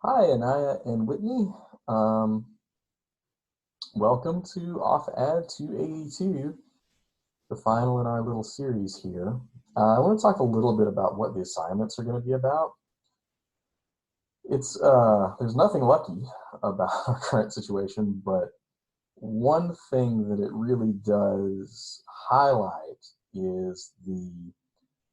Hi, Anaya and Whitney. Um, Welcome to Offad 282, the final in our little series here. I want to talk a little bit about what the assignments are going to be about. There's nothing lucky about our current situation, but one thing that it really does highlight is the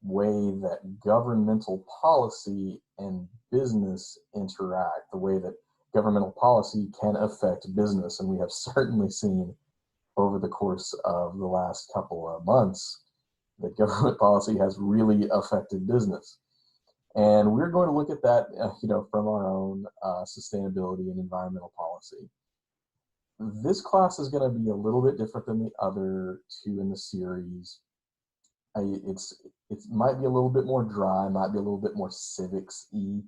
way that governmental policy and business interact, the way that governmental policy can affect business. And we have certainly seen over the course of the last couple of months that government policy has really affected business. And we're going to look at that, from our own sustainability and environmental policy. This class is going to be a little bit different than the other two in the series. It might be a little bit more dry, might be a little bit more civics-y.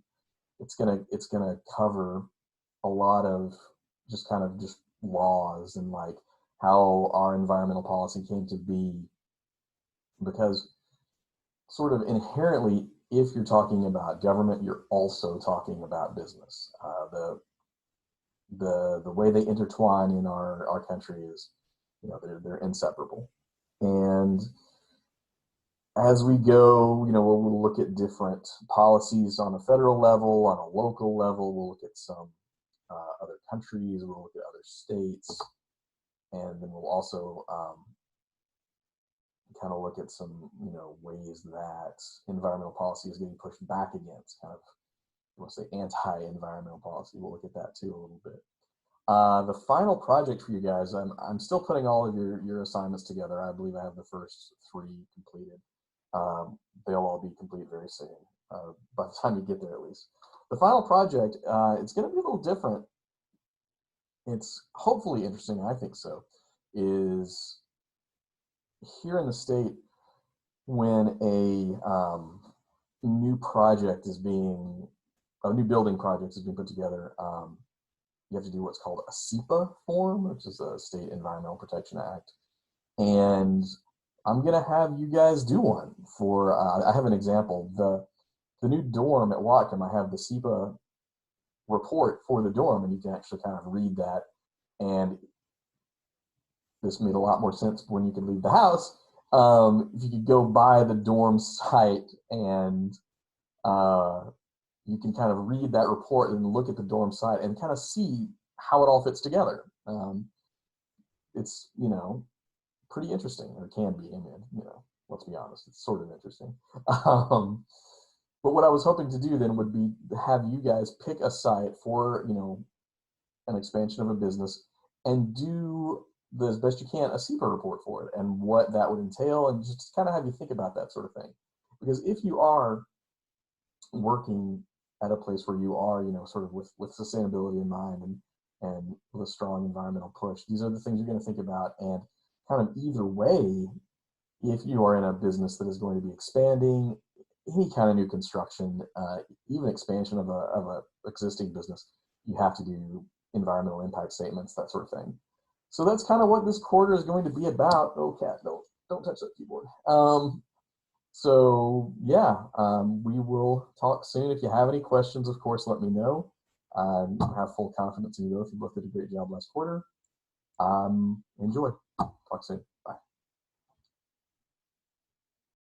It's gonna cover a lot of just laws and like how our environmental policy came to be, because sort of inherently, if you're talking about government, you're also talking about business. The way they intertwine in our country is, they're inseparable. And as we go, we'll look at different policies on a federal level, on a local level. We'll look at some other countries. We'll look at other states, and then we'll also kind of look at some, ways that environmental policy is getting pushed back against, kind of, I want to say, anti-environmental policy. We'll look at that too a little bit. The final project for you guys, I'm still putting all of your assignments together. I believe I have the first three completed. They'll all be complete very soon, by the time you get there at least. The final project, it's going to be a little different. It's hopefully interesting, I think so, is here in the state, when a new building project is being put together, you have to do what's called a SEPA form, which is a State Environmental Protection Act. And I'm gonna have you guys do one for, I have an example. The new dorm at Whatcom, I have the SEPA report for the dorm, and you can actually kind of read that. And this made a lot more sense when you could leave the house. If you could go by the dorm site, and you can kind of read that report and look at the dorm site and kind of see how it all fits together. It's, pretty interesting, or can be. I mean, let's be honest, it's sort of interesting. But what I was hoping to do then would be have you guys pick a site for, an expansion of a business, and do as best you can a SEPA report for it and what that would entail, and just kind of have you think about that sort of thing. Because if you are working at a place where you are, sort of with sustainability in mind, and with a strong environmental push, these are the things you're going to think about. And kind of either way, if you are in a business that is going to be expanding, any kind of new construction, even expansion of a existing business, you have to do environmental impact statements, that sort of thing. So that's kind of what this quarter is going to be about. Oh, cat, don't touch that keyboard. So yeah, we will talk soon. If you have any questions, of course, let me know. I have full confidence in you both. You both did a great job last quarter. Enjoy. Talk soon.